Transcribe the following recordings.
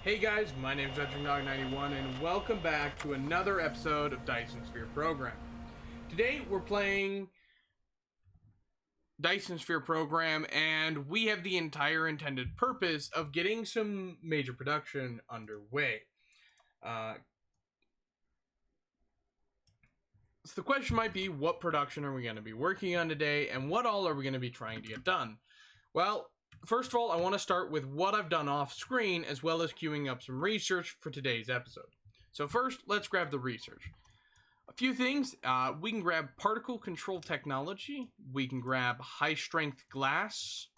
Hey guys, my name is Dog91 and welcome back to another episode of Dyson Sphere Program. Today we're playing Dyson Sphere Program and we have the entire intended purpose of getting some major production underway. So the question might be, what production are we going to be working on today and what all are we going to be trying to get done? Well, first of all, I want to start with what I've done off screen as well as queuing up some research for today's episode. So first, let's grab the research. A few things, we can grab particle control technology, we can grab high strength glass,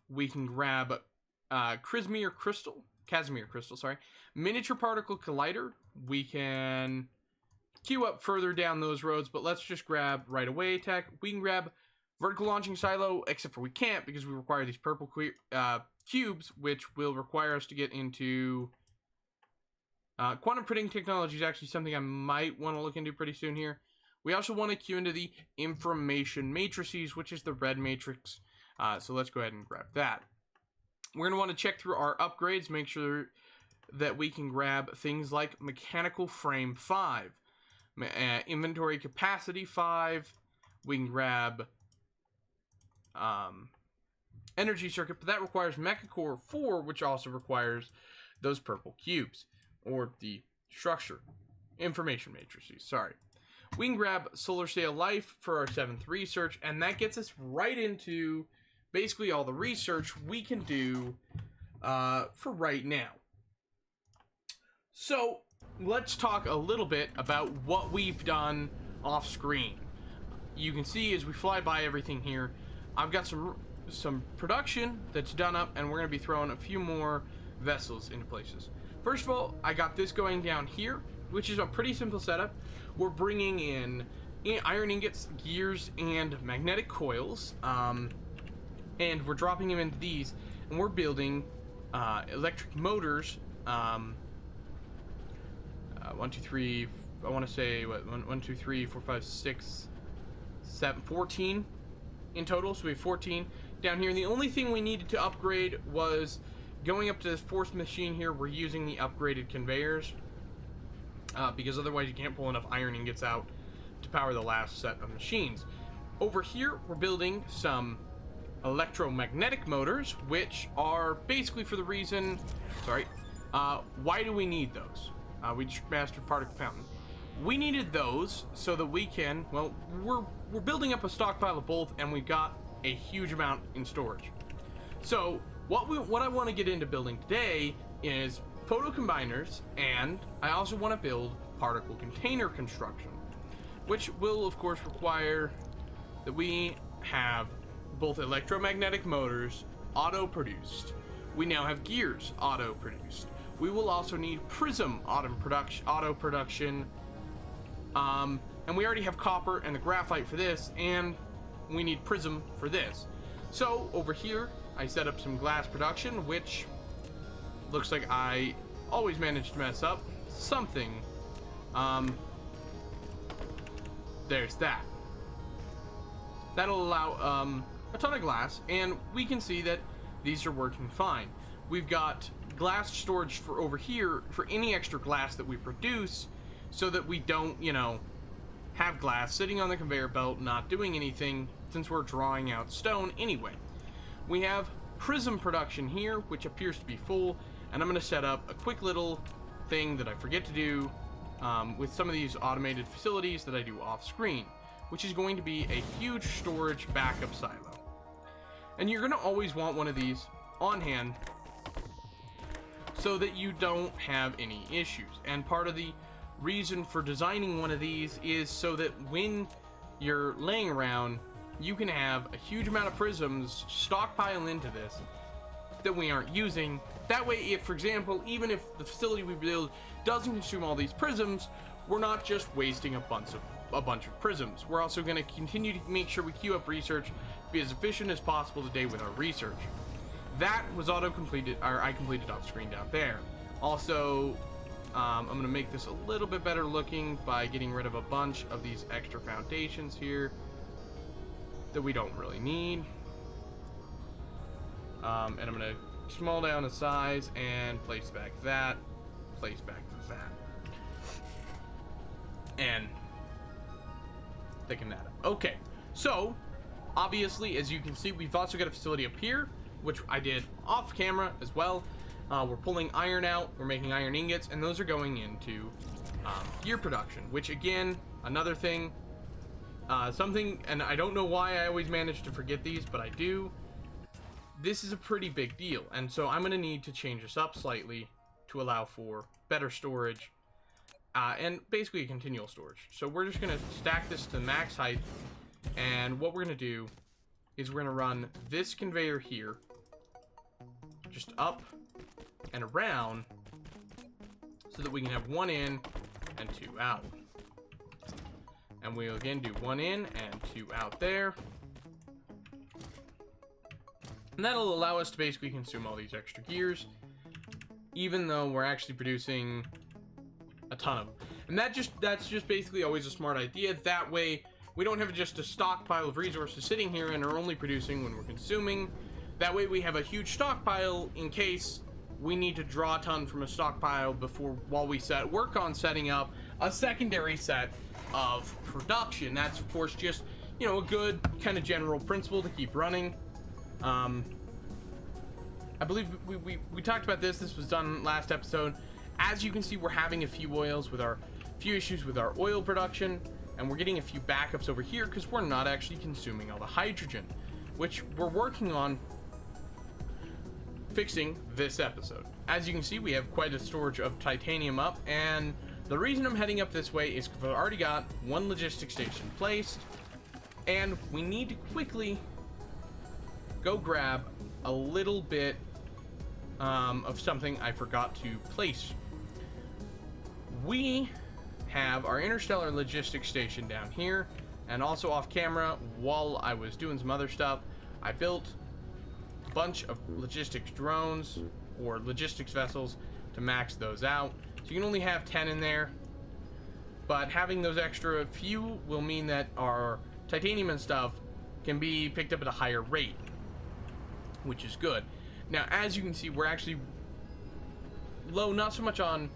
we can grab Casimir crystal, miniature particle collider, we can queue up further down those roads, but let's just grab right away tech. We can grab vertical launching silo, except for we can't because we require these purple cubes, which will require us to get into quantum printing technology is actually something I might want to look into pretty soon here. We also want to queue into the information matrices, which is the red matrix. So let's go ahead and grab that. We're going to want to check through our upgrades, make sure that we can grab things like mechanical frame 5, inventory capacity 5, we can grab energy circuit, but that requires mecha core 4, which also requires those purple cubes, or the structure, information matrices, sorry. We can grab solar sail life for our 7th research, and that gets us right into basically all the research we can do for right now. So let's talk a little bit about what we've done off screen. You can see as we fly by everything here, I've got some production that's done up, and we're going to be throwing a few more vessels into places. First of all, I got this going down here, which is a pretty simple setup. We're bringing in iron ingots, gears, and magnetic coils, and we're dropping them into these, and we're building electric motors. 1, 2, 3. I want to say what 1, 2, 3, 4, 5, 6, 7, 14 in total. So we have 14 down here. And the only thing we needed to upgrade was going up to this 4th machine here. We're using the upgraded conveyors because otherwise you can't pull enough iron ingots out to power the last set of machines. Over here, we're building some electromagnetic motors, which are basically for the reason. Why do we need those? We just mastered particle fountain. We needed those so that we can, well, we're building up a stockpile of both, and we've got a huge amount in storage. So what I want to get into building today is photo combiners, and I also want to build particle container construction, which will of course require that we have both electromagnetic motors auto produced. We now have gears auto produced. We will also need prism auto production, and we already have copper and the graphite for this, and we need prism for this. So over here, I set up some glass production, which looks like I always manage to mess up something. There's that. That'll allow a ton of glass, and we can see that these are working fine. We've got glass storage for over here for any extra glass that we produce, so that we don't, have glass sitting on the conveyor belt not doing anything, since we're drawing out stone anyway. We have prism production here, which appears to be full, and I'm going to set up a quick little thing that I forget to do with some of these automated facilities that I do off screen, which is going to be a huge storage backup silo. And you're going to always want one of these on hand so that you don't have any issues. And part of the reason for designing one of these is so that when you're laying around, you can have a huge amount of prisms stockpile into this that we aren't using. That way, if, for example, even if the facility we build doesn't consume all these prisms, we're not just wasting a bunch of prisms. We're also going to continue to make sure we queue up research, be as efficient as possible today with our research. That was auto-completed, or I completed off screen down there. Also, I'm going to make this a little bit better looking by getting rid of a bunch of these extra foundations here that we don't really need. And I'm going to small down a size and place back that, place back that, and thicken that up. Okay, so obviously, as you can see, we've also got a facility up here, which I did off camera as well. We're pulling iron out, we're making iron ingots, and those are going into gear production, which again, another thing, something, and I don't know why I always manage to forget these, but I do. This is a pretty big deal, and so I'm going to need to change this up slightly to allow for better storage, and basically a continual storage. So we're just going to stack this to max height, and what we're going to do is we're going to run this conveyor here, just up and around, so that we can have 1 in and 2 out. And we'll again do 1 in and 2 out there. And that'll allow us to basically consume all these extra gears, even though we're actually producing a ton of them. And that's just basically always a smart idea. That way, we don't have just a stockpile of resources sitting here and are only producing when we're consuming. That way we have a huge stockpile in case we need to draw a ton from a stockpile while we work on setting up a secondary set of production. That's of course just, you know, a good kind of general principle to keep running. I believe we talked about this. This was done last episode. As you can see, we're having a few issues with our oil production, and we're getting a few backups over here because we're not actually consuming all the hydrogen, which we're working on fixing this episode. As you can see, we have quite a storage of titanium up, and the reason I'm heading up this way is because I've already got 1 logistics station placed, and we need to quickly go grab a little bit of something I forgot to place. We have our interstellar logistics station down here, and also off camera, while I was doing some other stuff, I built a bunch of logistics drones or logistics vessels to max those out. So you can only have 10 in there, but having those extra few will mean that our titanium and stuff can be picked up at a higher rate, which is good. Now, as you can see, we're actually low, not so much on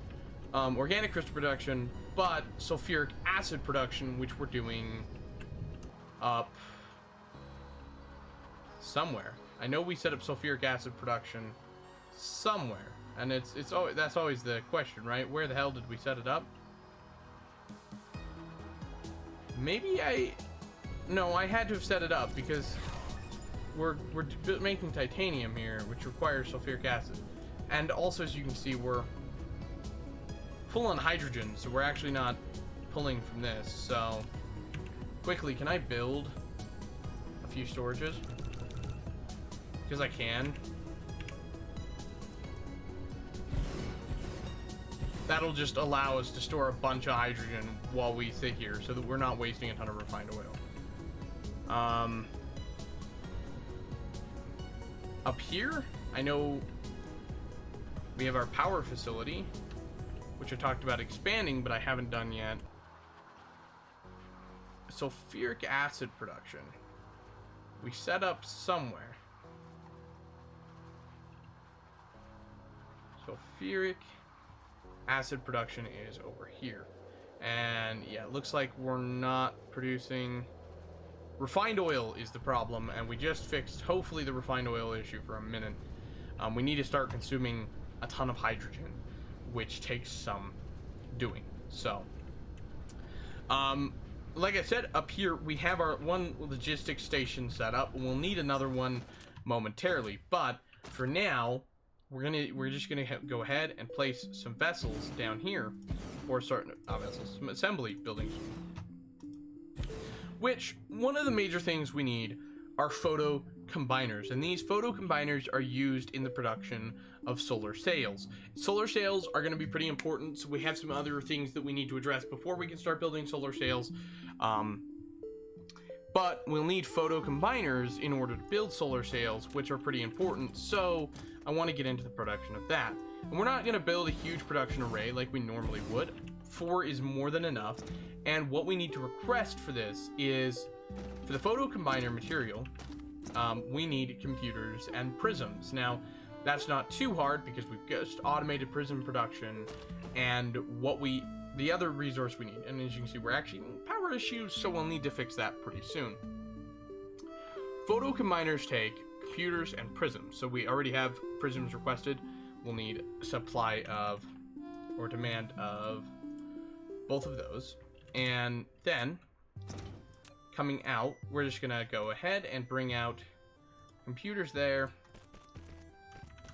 organic crystal production, but sulfuric acid production, which we're doing up somewhere. I know we set up sulfuric acid production somewhere, and that's always the question, right? Where the hell did we set it up? Maybe I had to have set it up because we're making titanium here, which requires sulfuric acid, and also, as you can see, we're full on hydrogen, so we're actually not pulling from this. So quickly, can I build a few storages? Because I can. That'll just allow us to store a bunch of hydrogen while we sit here, so that we're not wasting a ton of refined oil. Up here, I know we have our power facility, which I talked about expanding, but I haven't done yet. Sulfuric acid production. We set up somewhere. Sulfuric acid production is over here. And yeah, it looks like we're not producing. Refined oil is the problem, and we just fixed, hopefully, the refined oil issue for a minute. We need to start consuming a ton of hydrogen, which takes some doing. So, like I said, up here we have our 1 logistics station set up. We'll need another one momentarily, but for now, we're just gonna go ahead and place some vessels down here, or some assembly buildings. Which, one of the major things we need are photo combiners, and these photo combiners are used in the production of solar sails. Solar sails are going to be pretty important, so we have some other things that we need to address before we can start building solar sails. But we'll need photo combiners in order to build solar sails, which are pretty important, so I want to get into the production of that. And we're not going to build a huge production array like we normally would. 4 is more than enough, and what we need to request for this is, for the photo combiner material, we need computers and prisms. Now, That's not too hard because we've just automated prism production and the other resource we need. And as you can see, we're actually in power issues, so we'll need to fix that pretty soon. Photo combiners take computers and prisms. So we already have prisms requested. We'll need supply of, or demand of, both of those. And then, coming out, we're just gonna go ahead and bring out computers there,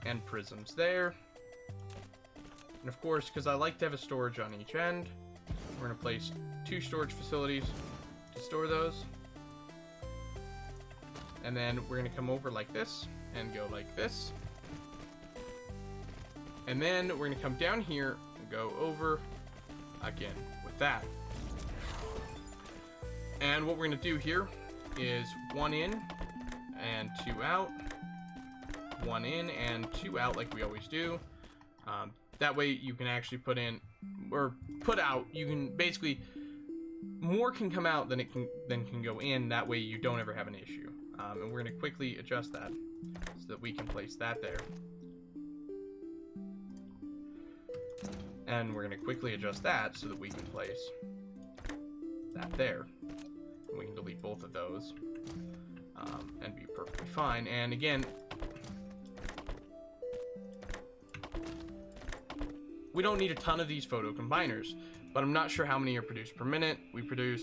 and prisms there. And of course, because I like to have a storage on each end, we're going to place 2 storage facilities to store those. And then we're going to come over like this and go like this. And then we're going to come down here and go over again with that. And what we're going to do here is 1 in and 2 out. 1 in and 2 out like we always do. That way you can actually put in, or put out, you can basically, more can come out than can go in. That way you don't ever have an issue. And we're going to quickly adjust that so that we can place that there. And we're going to quickly adjust that so that we can place that there. And we can delete both of those and be perfectly fine. And again, we don't need a ton of these photo combiners, but I'm not sure how many are produced per minute. We produce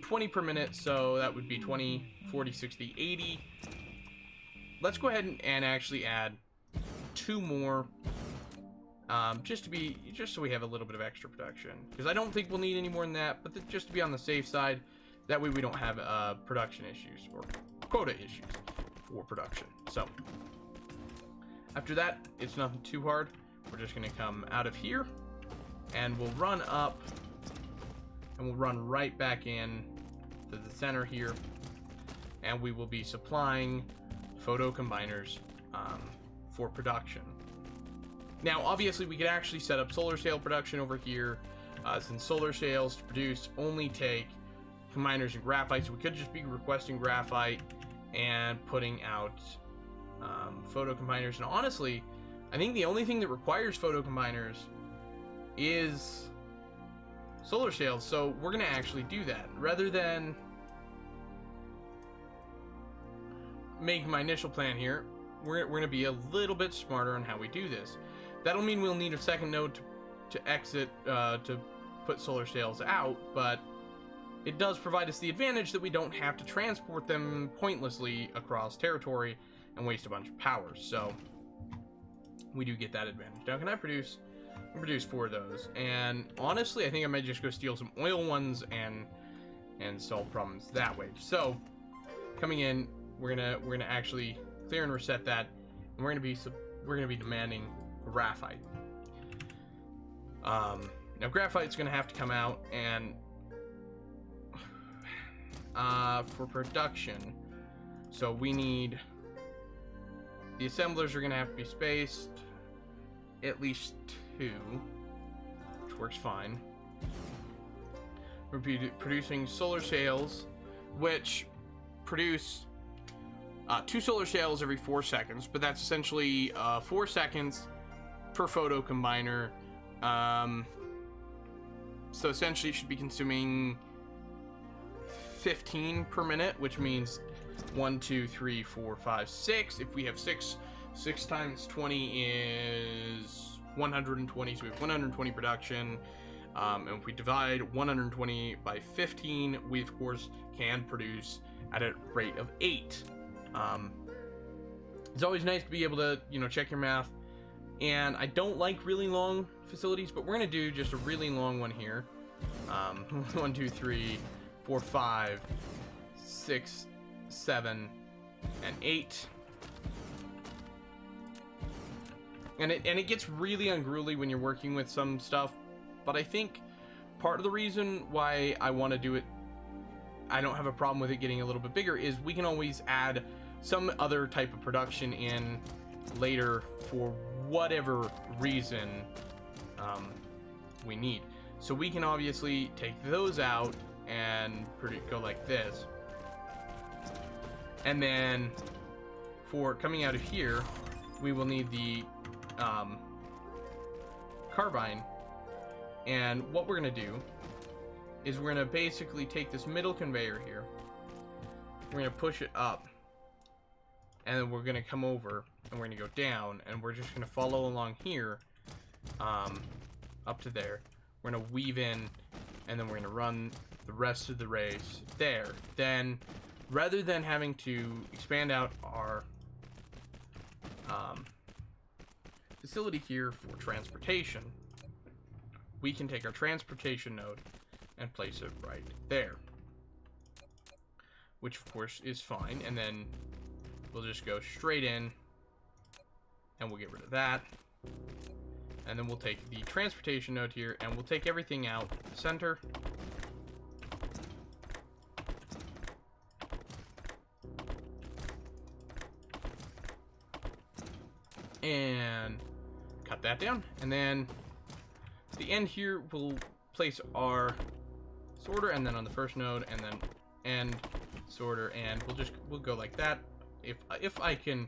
20 per minute, so that would be 20, 40, 60, 80. Let's go ahead and actually add 2 more, just so we have a little bit of extra production. Because I don't think we'll need any more than that, but just to be on the safe side, that way we don't have production issues or quota issues for production. So after that, it's nothing too hard. We're just going to come out of here, and we'll run up, and we'll run right back in to the center here, and we will be supplying photo combiners for production. Now, obviously, we could actually set up solar sail production over here, since solar sails to produce only take combiners and graphite, so we could just be requesting graphite and putting out photo combiners. And honestly, I think the only thing that requires photo combiners is solar sails, so we're going to actually do that. Rather than make my initial plan here, we're going to be a little bit smarter on how we do this. That'll mean we'll need a second node to exit, to put solar sails out, but it does provide us the advantage that we don't have to transport them pointlessly across territory and waste a bunch of power. So we do get that advantage. Now, can I produce 4 of those? And honestly, I think I might just go steal some oil ones and solve problems that way. So coming in, we're gonna actually clear and reset that, and we're gonna be demanding graphite. Now graphite's gonna have to come out, and for production, so we need, the assemblers are gonna have to be spaced at least 2, which works fine. We're producing solar sails, which produce 2 solar sails every 4 seconds, but that's essentially 4 seconds per photo combiner. So essentially it should be consuming 15 per minute, which means 1, 2, 3, 4, 5, 6. If we have 6 times 20 is 120, so we have 120 production. And if we divide 120 by 15, we of course can produce at a rate of 8. It's always nice to be able to, check your math. And I don't like really long facilities, but we're gonna do just a really long one here. 1, 2, 3, 4, 5, 6, 7, and 8. And it gets really unruly when you're working with some stuff, but I think part of the reason why I want to do it, I don't have a problem with it getting a little bit bigger, is we can always add some other type of production in later for whatever reason we need. So we can obviously take those out and go like this. And then for coming out of here, we will need the carbine. And what we're going to do is we're going to basically take this middle conveyor here. We're going to push it up. And then we're going to come over and we're going to go down. And we're just going to follow along here up to there. We're going to weave in. And then we're going to run the rest of the race there. Then, rather than having to expand out our facility here for transportation, we can take our transportation node and place it right there. Which, of course, is fine. And then we'll just go straight in. And we'll get rid of that. And then we'll take the transportation node here. And we'll take everything out the center. And cut that down. And then at the end here, we'll place our sorter, and then on the first node, and then end sorter, and we'll go like that. If I can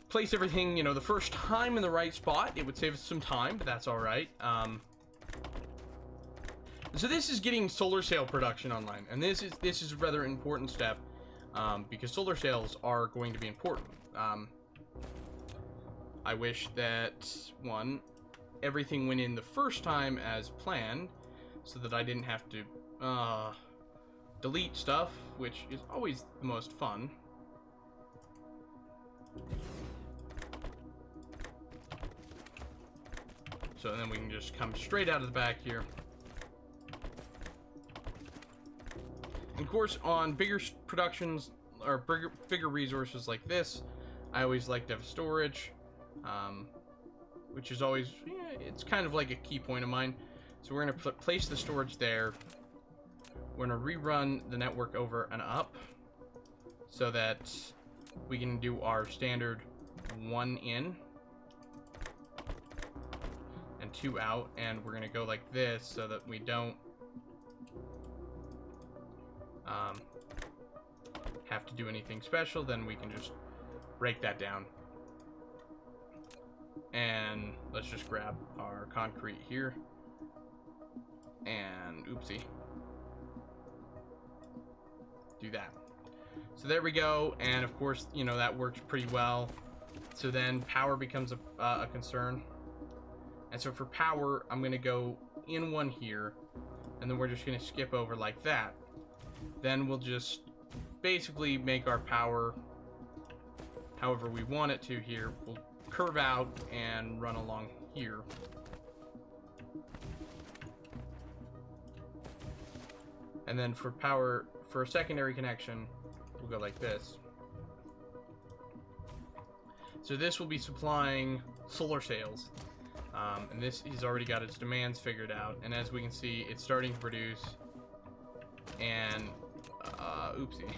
place everything, you know, the first time in the right spot, it would save us some time, but that's all right. So this is getting solar sail production online, and this is a rather important step because solar sails are going to be important. I wish that everything went in the first time as planned, so that I didn't have to delete stuff, which is always the most fun. So then we can just come straight out of the back here. And of course, on bigger productions or bigger resources like this, I always like to have storage, which is always, it's kind of like a key point of mine. So we're going to place the storage there. We're going to rerun the network over and up so that we can do our standard 1 in and 2 out. And we're going to go like this so that we don't have to do anything special. Then we can just break that down. And let's just grab our concrete here. And oopsie. Do that. So there we go. And of course, you know, that works pretty well. So then power becomes a concern. And so for power, I'm going to go in one here. And then we're just going to skip over like that. Then we'll just basically make our power however we want it to here. We'll curve out and run along here. And then for power, for a secondary connection, we'll go like this. So this will be supplying solar sails. And this, he's already got its demands figured out. And as we can see, it's starting to produce. And, oopsie.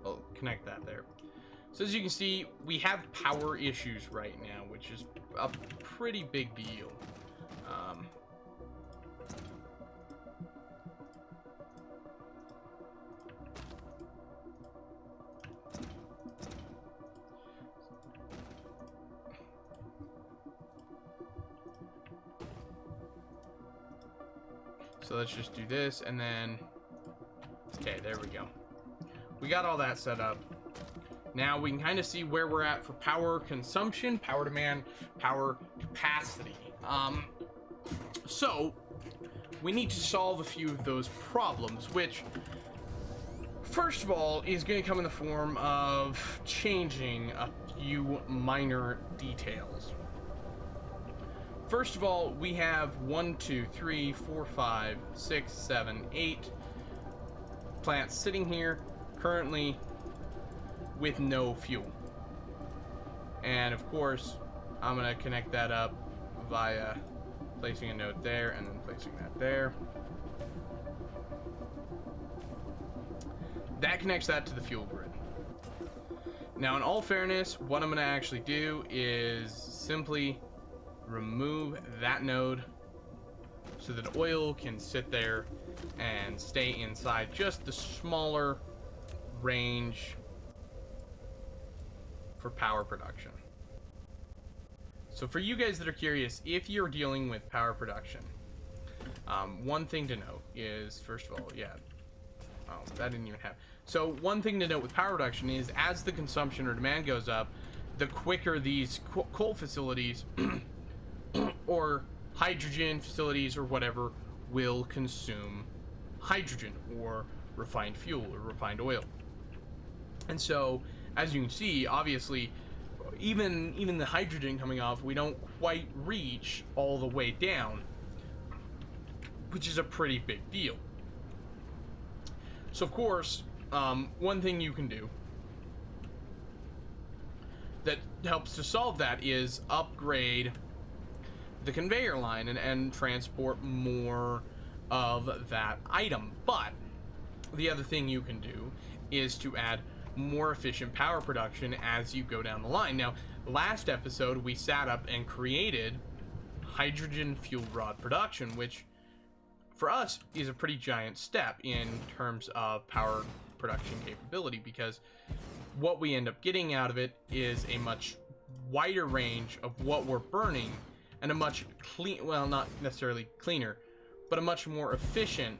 I'll connect that there. So as you can see, we have power issues right now, which is a pretty big deal. So let's just do this, and then, okay, there we go. We got all that set up. Now we can kind of see where we're at for power consumption, power demand, power capacity. So we need to solve a few of those problems, which, first of all, is going to come in the form of changing a few minor details. First of all, we have 1, 2, 3, 4, 5, 6, 7, 8 plants sitting here currently with no fuel. And of course, I'm going to connect that up via placing a node there and then placing that there. That connects that to the fuel grid. Now, in all fairness, what I'm going to actually do is simply remove that node so that oil can sit there and stay inside just the smaller range for power production. So for you guys that are curious, if you're dealing with power production, one thing to note is, first of all, that didn't even happen. So one thing to note with power production is, as the consumption or demand goes up, the quicker these coal facilities or hydrogen facilities or whatever will consume hydrogen or refined fuel or refined oil. And so, as you can see, obviously, even the hydrogen coming off, we don't quite reach all the way down, which is a pretty big deal. So, of course, one thing you can do that helps to solve that is upgrade the conveyor line and transport more of that item. But the other thing you can do is to add more efficient power production as you go down the line. Now, last episode we sat up and created hydrogen fuel rod production, which for us is a pretty giant step in terms of power production capability, because what we end up getting out of it is a much wider range of what we're burning and a much well, not necessarily cleaner, but a much more efficient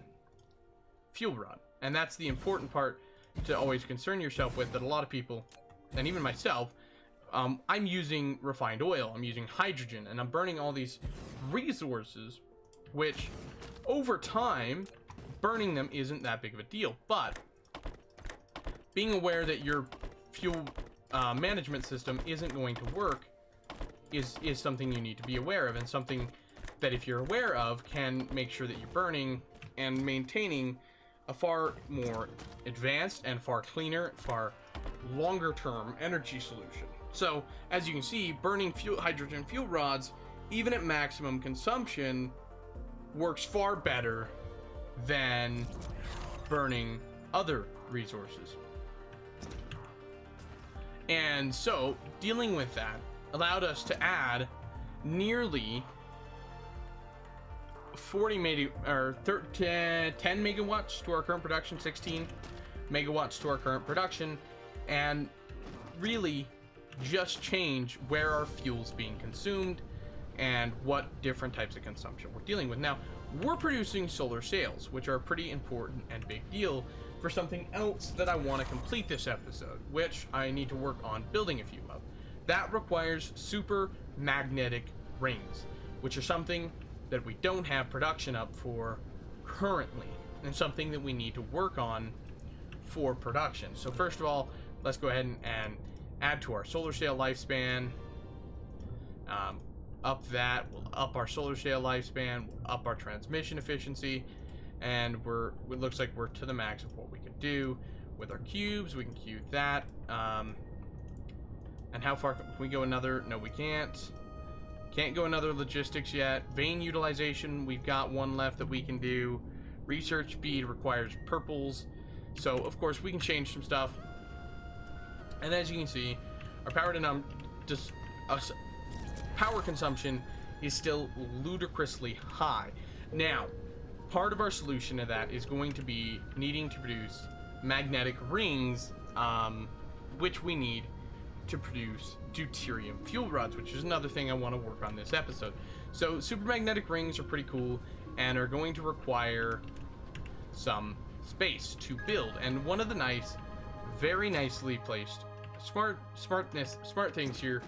fuel rod. And that's the important part to always concern yourself with, that a lot of people, and even myself, I'm using refined oil, I'm using hydrogen, and I'm burning all these resources, which over time, burning them isn't that big of a deal. But being aware that your fuel management system isn't going to work is something you need to be aware of, and something that, if you're aware of, can make sure that you're burning and maintaining a far more advanced and far cleaner, far longer term energy solution. So, as you can see, burning hydrogen fuel rods, even at maximum consumption, works far better than burning other resources. And so, dealing with that allowed us to add nearly 10 megawatts to our current production, 16 megawatts to our current production, and really just change where our fuel's being consumed and what different types of consumption we're dealing with. Now, we're producing solar sails, which are a pretty important and big deal for something else that I want to complete this episode, which I need to work on building a few of. That requires super magnetic rings, which are something that we don't have production up for currently, and something that we need to work on for production. So first of all, let's go ahead and add to our solar sail lifespan. We'll up our solar sail lifespan, we'll up our transmission efficiency, and it looks like we're to the max of what we can do with our cubes. We can cube that. And how far can we go? Another? No, we can't. Can't go another logistics yet. Vein utilization, we've got one left that we can do. Research speed requires purples. So, of course, we can change some stuff. And as you can see, our power consumption is still ludicrously high. Now, part of our solution to that is going to be needing to produce magnetic rings, which we need to produce deuterium fuel rods, which is another thing I want to work on this episode. So supermagnetic rings are pretty cool and are going to require some space to build. And one of the very nicely placed smart things here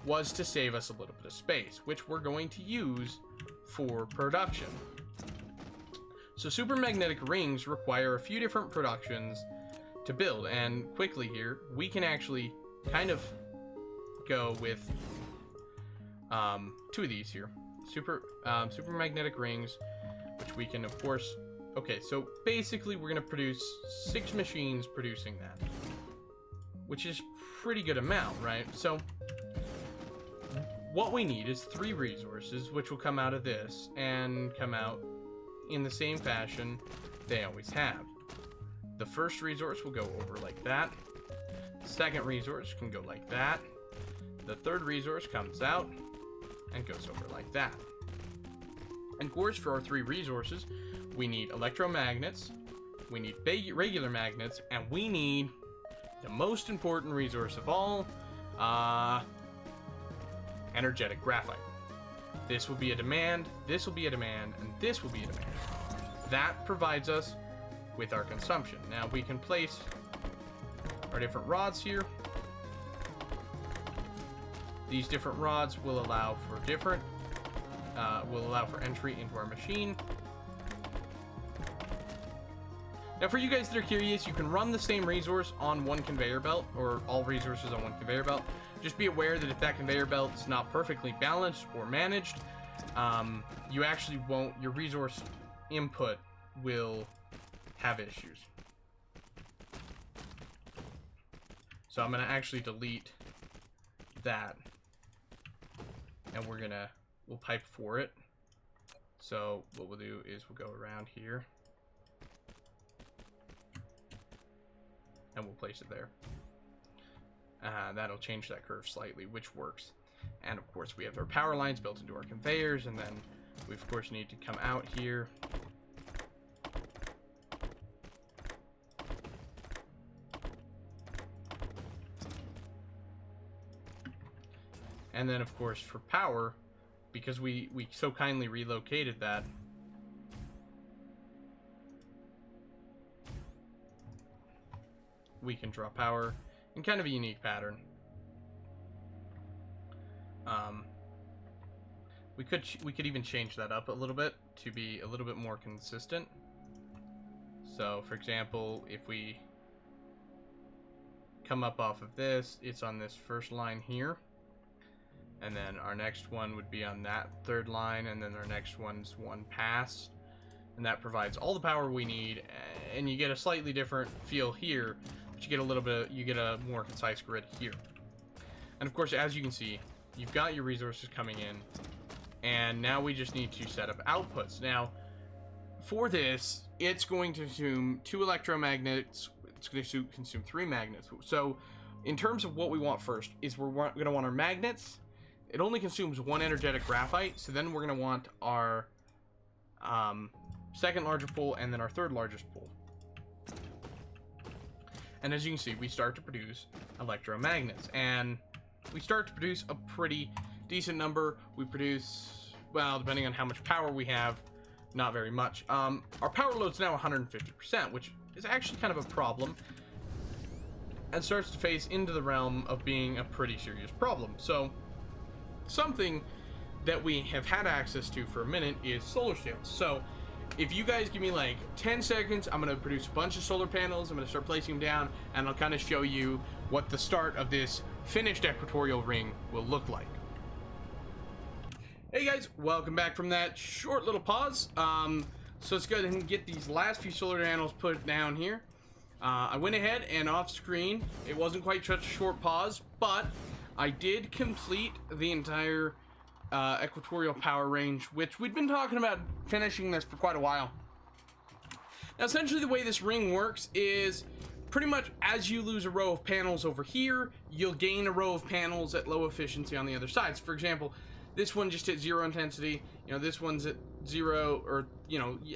was to save us a little bit of space, which we're going to use for production. So supermagnetic rings require a few different productions to build, and quickly here we can actually kind of go with two of these here. Supermagnetic rings, which we can, of course... Okay, so basically we're going to produce 6 machines producing that, which is pretty good amount, right? So what we need is 3 resources, which will come out of this and come out in the same fashion they always have. The first resource will go over like that. Second resource can go like that. The third resource comes out and goes over like that. And of course, for our 3 resources, we need electromagnets, we need regular magnets, and we need the most important resource of all, energetic graphite. This will be a demand, this will be a demand, and this will be a demand. That provides us with our consumption. Now we can place our different rods here. These different rods will allow for entry into our machine. Now for you guys that are curious, you can run the same resource on one conveyor belt, or all resources on one conveyor belt. Just be aware that if that conveyor belt is not perfectly balanced or managed, you actually won't, your resource input will have issues. So I'm gonna actually delete that, and we'll pipe for it. So what we'll do is we'll go around here, and we'll place it there. That'll change that curve slightly, which works. And of course we have our power lines built into our conveyors, and then we of course need to come out here. And then of course for power, because we so kindly relocated that, we can draw power in kind of a unique pattern. We could even change that up a little bit to be a little bit more consistent. So for example, if we come up off of this, it's on this first line here, and then our next one would be on that third line, and then our next one's one past, and that provides all the power we need. And you get a slightly different feel here, but you get a more concise grid here. And of course, as you can see, you've got your resources coming in, and now we just need to set up outputs. Now for this, it's going to consume 2 electromagnets, it's going to consume 3 magnets. So in terms of what we want first, is we're going to want our magnets. It only consumes 1 energetic graphite, so then we're going to want our second largest pool, and then our third largest pool. And as you can see, we start to produce electromagnets, and we start to produce a pretty decent number. We produce, well, depending on how much power we have, not very much. Our power load's now 150%, which is actually kind of a problem, and starts to phase into the realm of being a pretty serious problem. So something that we have had access to for a minute is solar sails. So if you guys give me like 10 seconds, I'm going to produce a bunch of solar panels. I'm going to start placing them down, and I'll kind of show you what the start of this finished equatorial ring will look like. Hey guys, welcome back from that short little pause. So let's go ahead and get these last few solar panels put down here. I went ahead and off screen, it wasn't quite such a short pause, but I did complete the entire equatorial power range, which we'd been talking about finishing this for quite a while. Now essentially the way this ring works is pretty much as you lose a row of panels over here, you'll gain a row of panels at low efficiency on the other side. So for example, this one just hit 0 intensity, this one's at 0, or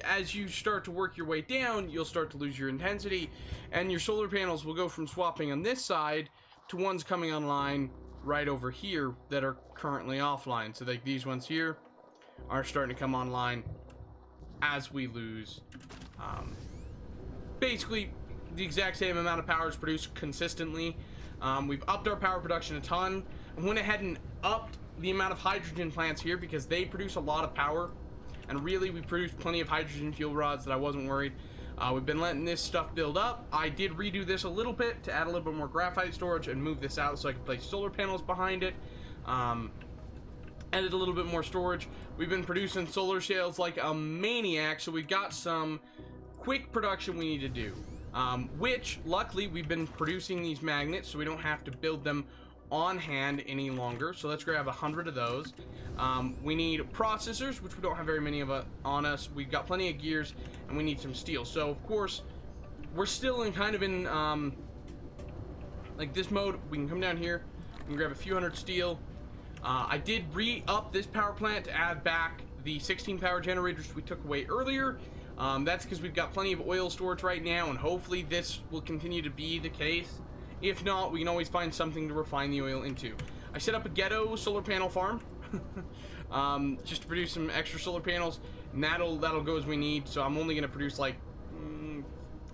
as you start to work your way down, you'll start to lose your intensity, and your solar panels will go from swapping on this side to ones coming online right over here that are currently offline. So like these ones here are starting to come online as we lose basically the exact same amount of power is produced consistently. We've upped our power production a ton. I went ahead and upped the amount of hydrogen plants here because they produce a lot of power, and really we produced plenty of hydrogen fuel rods that I wasn't worried. We've been letting this stuff build up. I did redo this a little bit to add a little bit more graphite storage and move this out so I could place solar panels behind it. Added a little bit more storage. We've been producing solar sails like a maniac, so we've got some quick production we need to do. Which, luckily, we've been producing these magnets, so we don't have to build them on hand any longer. So let's grab 100 of those. We need processors, which we don't have very many of on us. We've got plenty of gears, and we need some steel. So of course we're still in kind of in Like this mode, we can come down here, we can grab a few hundred steel. I did re-up this power plant to add back the 16 power generators we took away earlier. That's because we've got plenty of oil storage right now, and hopefully this will continue to be the case. If not, we can always find something to refine the oil into. I set up a ghetto solar panel farm just to produce some extra solar panels, and that'll go as we need. So I'm only going to produce like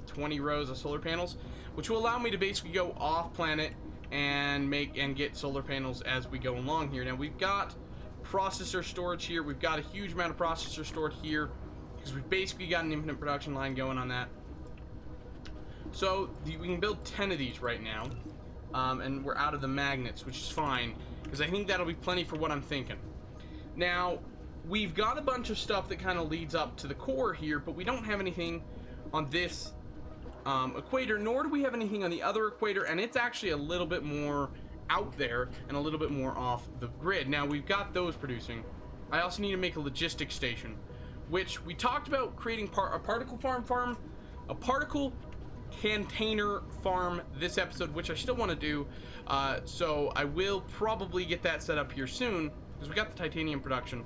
20 rows of solar panels, which will allow me to basically go off planet and get solar panels as we go along here. Now we've got processor storage here. We've got a huge amount of processor stored here because we've basically got an infinite production line going on that. So we can build 10 of these right now, and we're out of the magnets, which is fine because I think that'll be plenty for what I'm thinking. Now we've got a bunch of stuff that kind of leads up to the core here, but we don't have anything on this equator, nor do we have anything on the other equator, and it's actually a little bit more out there and a little bit more off the grid. Now we've got those producing. I also need to make a logistics station, which we talked about creating a particle a particle container farm this episode, which I still want to do. So I will probably get that set up here soon because we got the titanium production.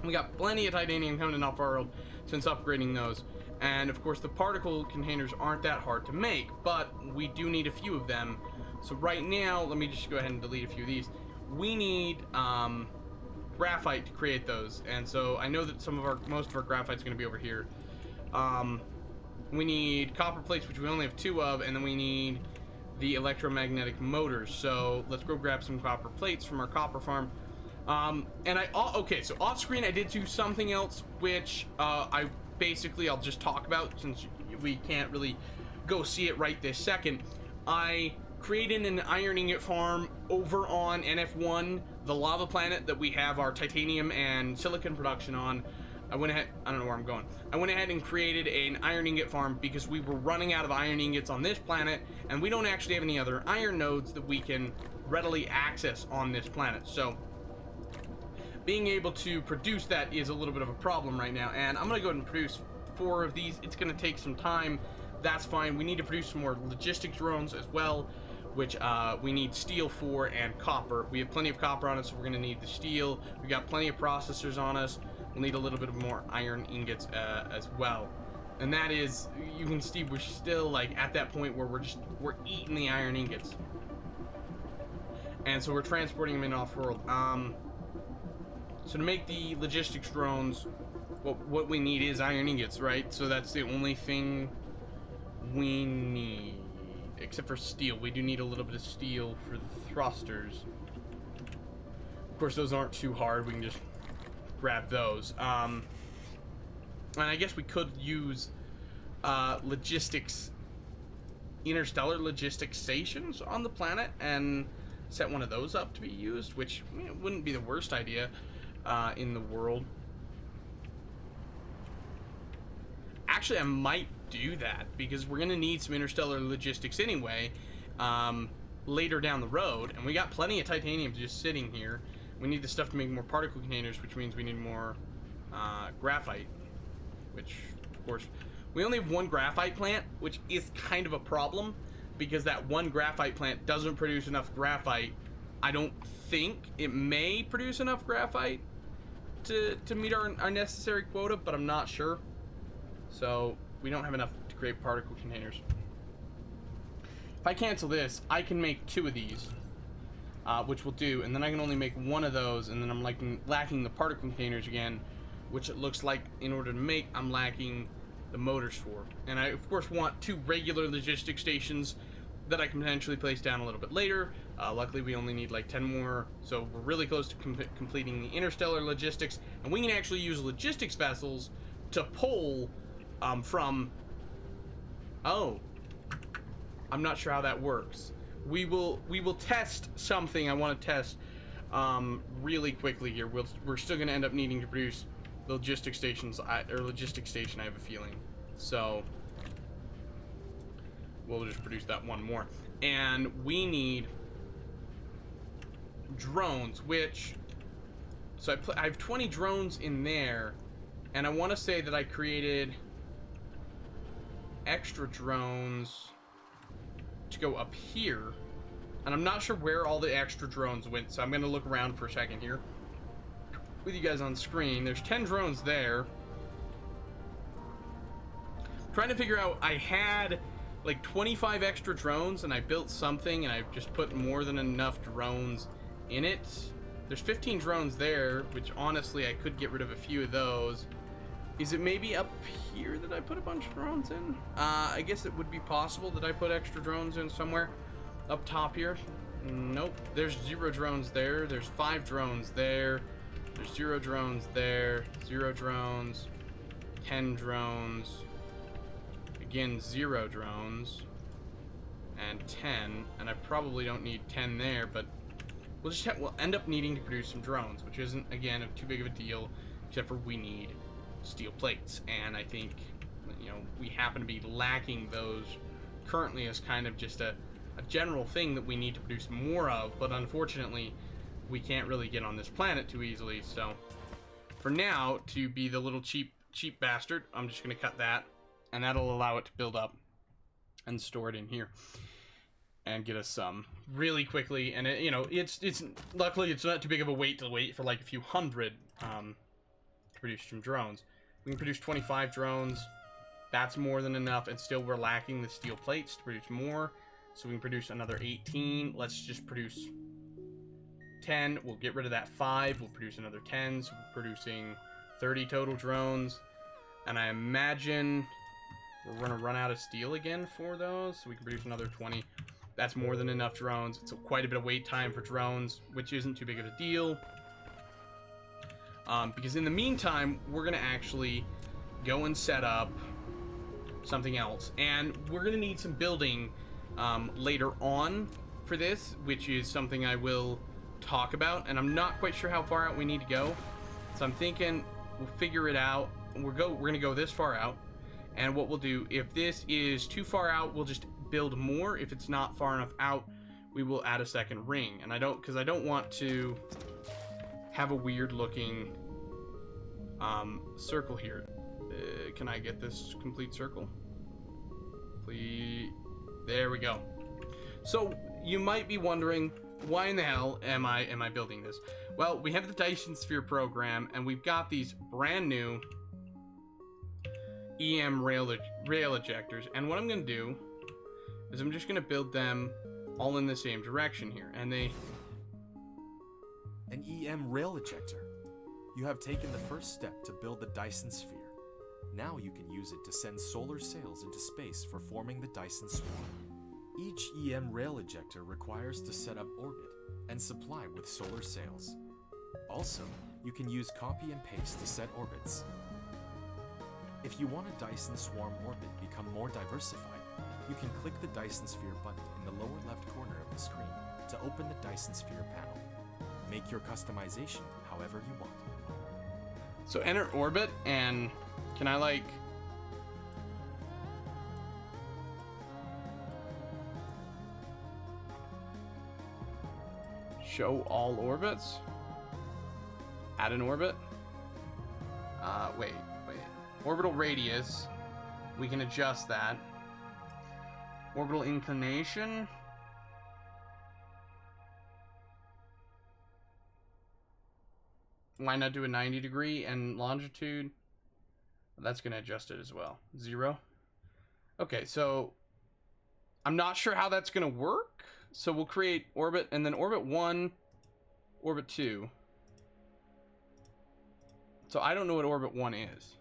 We got plenty of titanium coming in off our world since upgrading those. And of course the particle containers aren't that hard to make, but we do need a few of them. So right now, let me just go ahead and delete a few of these. We need graphite to create those, and so I know that most of our graphite's going to be over here. We need copper plates, which we only have 2 of, and then we need the electromagnetic motors. So let's go grab some copper plates from our copper farm. Okay, so off screen I did do something else, which I'll just talk about since we can't really go see it right this second. I created an iron ingot farm over on NF1, the lava planet that we have our titanium and silicon production on. I went ahead and created an iron ingot farm because we were running out of iron ingots on this planet, and we don't actually have any other iron nodes that we can readily access on this planet. So being able to produce that is a little bit of a problem right now, and I'm gonna go ahead and produce 4 of these. It's gonna take some time. That's fine. We need to produce some more logistics drones as well, which we need steel for, and copper. We have plenty of copper on us, so we're gonna need the steel. We got plenty of processors on us. We'll need a little bit of more iron ingots as well. And that is, you can see we're still like at that point where we're eating the iron ingots. And so we're transporting them in off-world. So to make the logistics drones, what we need is iron ingots, right? So that's the only thing we need. Except for steel. We do need a little bit of steel for the thrusters. Of course, those aren't too hard. We can just grab those. And I guess we could use interstellar logistics stations on the planet and set one of those up to be used, which wouldn't be the worst idea in the world. Actually, I might do that because we're gonna need some interstellar logistics anyway later down the road, and we got plenty of titanium just sitting here. We need the stuff to make more particle containers, which means we need more graphite, which of course we only have 1 graphite plant, which is kind of a problem because that 1 graphite plant doesn't produce enough graphite. I don't think it may produce enough graphite to meet our necessary quota, but I'm not sure. So we don't have enough to create particle containers. If I cancel this, I can make 2 of these, which will do, and then I can only make 1 of those, and then I'm lacking the particle containers again, which it looks like in order to make, I'm lacking the motors for. And I, of course, want 2 regular logistics stations that I can potentially place down a little bit later. Luckily, we only need like 10 more, so we're really close to completing the interstellar logistics, and we can actually use logistics vessels to pull from... Oh, I'm not sure how that works. We will test something I want to test really quickly here. We're still going to end up needing to produce the logistics stations, or logistics station, I have a feeling. So we'll just produce that 1 more. And we need drones, which... So I have 20 drones in there, and I want to say that I created extra drones to go up here. And I'm not sure where all the extra drones went, so I'm going to look around for a second here with you guys on screen. There's 10 drones there. Trying to figure out, I had like 25 extra drones and I built something and I've just put more than enough drones in it. There's 15 drones there, which honestly I could get rid of a few of those. Is it maybe up here that I put a bunch of drones in? I guess it would be possible that I put extra drones in somewhere up top here. Nope. There's 0 drones there. There's 5 drones there. There's 0 drones there. 0 drones. 10 drones. Again, 0 drones. And 10. And I probably don't need 10 there, but we'll end up needing to produce some drones, which isn't, again, too big of a deal, except for we need steel plates. And I think, you know, we happen to be lacking those currently as kind of just a general thing that we need to produce more of, but unfortunately we can't really get on this planet too easily. So for now, to be the little cheap bastard, I'm just going to cut that, and that'll allow it to build up and store it in here and get us some really quickly. And it, you know, it's luckily it's not too big of a wait to wait for like a few hundred to produce some drones. We can produce 25 drones. That's more than enough, and still we're lacking the steel plates to produce more. So we can produce another 18. Let's just produce 10. We'll get rid of that 5. We'll produce another 10. So we're producing 30 total drones. And I imagine we're going to run out of steel again for those. So we can produce another 20. That's more than enough drones. It's quite a bit of wait time for drones, which isn't too big of a deal. Because in the meantime, we're going to actually go and set up something else. And we're going to need some building later on for this, which is something I will talk about, and I'm not quite sure how far out we need to go, so I'm thinking we'll figure it out. We're gonna go this far out, and what we'll do, if this is too far out, we'll just build more. If it's not far enough out, we will add a second ring. And I don't want to have a weird looking circle here. Can I get this complete circle, please? There we go. So you might be wondering, why in the hell am I building this? Well, we have the Dyson Sphere Program, and we've got these brand new EM rail ejectors. And what I'm going to do is I'm just going to build them all in the same direction here. And an EM rail ejector. You have taken the first step to build the Dyson Sphere. Now you can use it to send solar sails into space for forming the Dyson Swarm. Each EM rail ejector requires to set up orbit and supply with solar sails. Also, you can use copy and paste to set orbits. If you want a Dyson Swarm orbit become more diversified, you can click the Dyson Sphere button in the lower left corner of the screen to open the Dyson Sphere panel. Make your customization however you want. So enter orbit, and can I like... show all orbits? Add an orbit? Wait. Orbital radius. We can adjust that. Orbital inclination. Why not do a 90 degree and longitude? That's going to adjust it as well. 0. Okay, so I'm not sure how that's going to work. So we'll create orbit, and then orbit 1, orbit 2. So I don't know what orbit 1 is.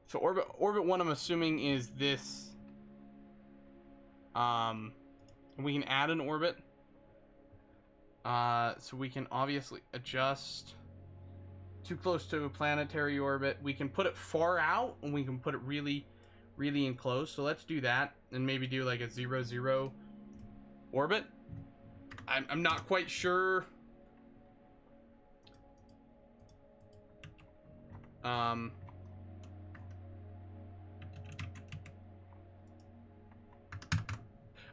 So orbit 1, I'm assuming, is this. We can add an orbit. So we can obviously adjust. Too close to a planetary orbit. We can put it far out, and we can put it really, really in close. So let's do that, and maybe do like a 0, 0 orbit. I'm not quite sure.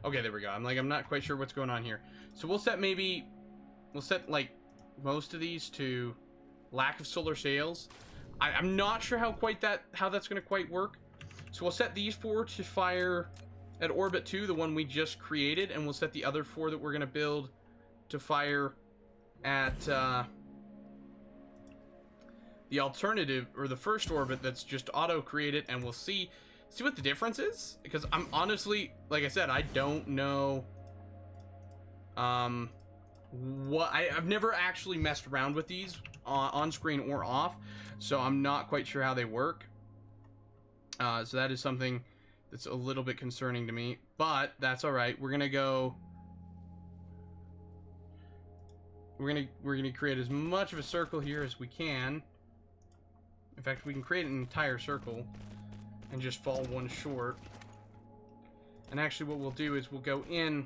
Okay, there we go. I'm not quite sure what's going on here. So we'll set like most of these to lack of solar sails. I'm not sure how that's going to quite work. So we'll set these 4 to fire at orbit 2, the one we just created, and we'll set the other 4 that we're going to build to fire at the alternative, or the first orbit that's just auto-created, and we'll see what the difference is. Because I'm honestly, like I said, I don't know what I've never actually messed around with these on screen or off, so I'm not quite sure how they work. So that is something that's a little bit concerning to me, but that's all right. We're gonna go. We're gonna create as much of a circle here as we can. In fact, we can create an entire circle and just fall one short. And actually, what we'll do is we'll go in.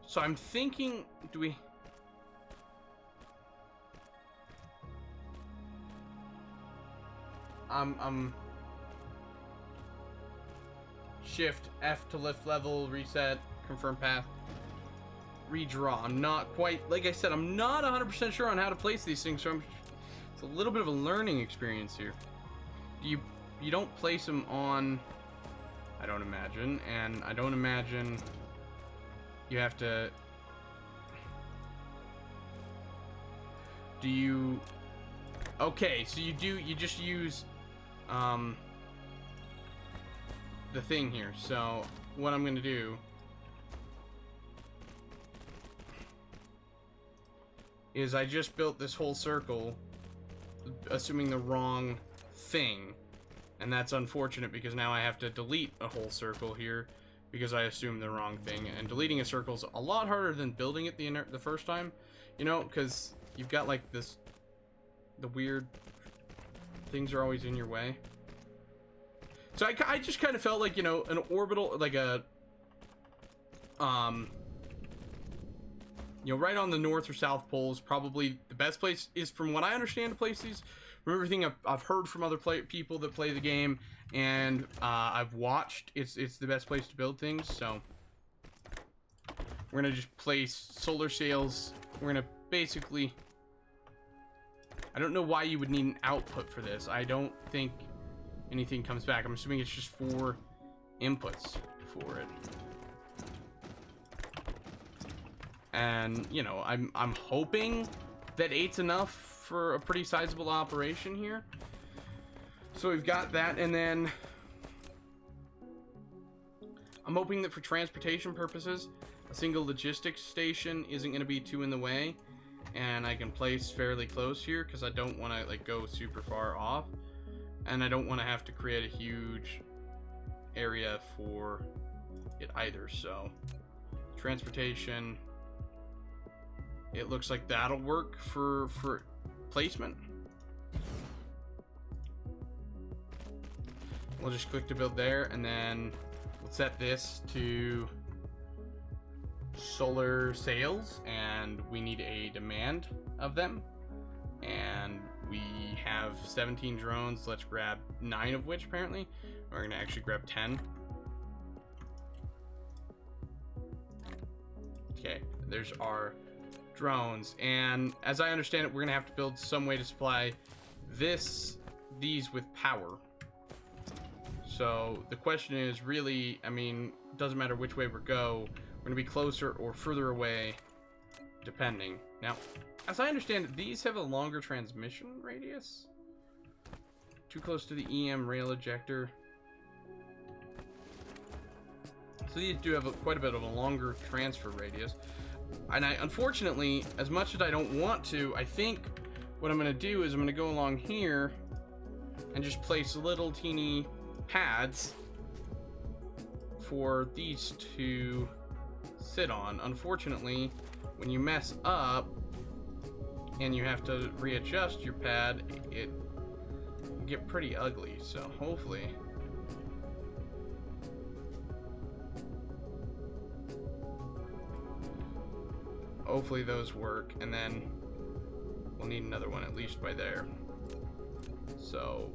So I'm thinking, do we? Shift F to lift level, reset, confirm path, redraw. I'm not quite, like I said, I'm not 100% sure on how to place these things, so it's a little bit of a learning experience here. You don't place them on, I don't imagine, and I don't imagine you have to. Do you? Okay, so you just use the thing here. So what I'm gonna do is I just built this whole circle assuming the wrong thing, and that's unfortunate because now I have to delete a whole circle here because I assumed the wrong thing. And deleting a circle is a lot harder than building it the first time, you know, because you've got like this, the weird things are always in your way. So I just kind of felt like, you know, an orbital, like a you know, right on the north or south pole is probably the best place, is from what I understand, to place these. From everything I've heard from other people that play the game, and I've watched, it's the best place to build things. So we're gonna just place solar sails. We're gonna basically, I don't know why you would need an output for this. I don't think anything comes back. I'm assuming it's just 4 inputs for it. And, you know, I'm hoping that 8's enough for a pretty sizable operation here. So we've got that, and then I'm hoping that for transportation purposes, a single logistics station isn't going to be too in the way, and I can place fairly close here because I don't want to like go super far off, and I don't want to have to create a huge area for it either. So transportation, it looks like that'll work for placement. We'll just click to build there, and then we'll set this to solar sails, and we need a demand of them, and we have 17 drones. Let's grab 9 of which apparently we're gonna actually grab 10. Okay, there's our drones, and as I understand it, we're gonna have to build some way to supply these with power. So the question is really, I mean, it doesn't matter which way we go, we're gonna be closer or further away depending. Now, as I understand it, these have a longer transmission radius. Too close to the EM rail ejector. So these do have quite a bit of a longer transfer radius. And unfortunately, as much as I don't want to, I think what I'm going to do is I'm going to go along here and just place little teeny pads for these to sit on. Unfortunately, when you mess up and you have to readjust your pad, it can get pretty ugly. So hopefully those work, and then we'll need another one at least by there. So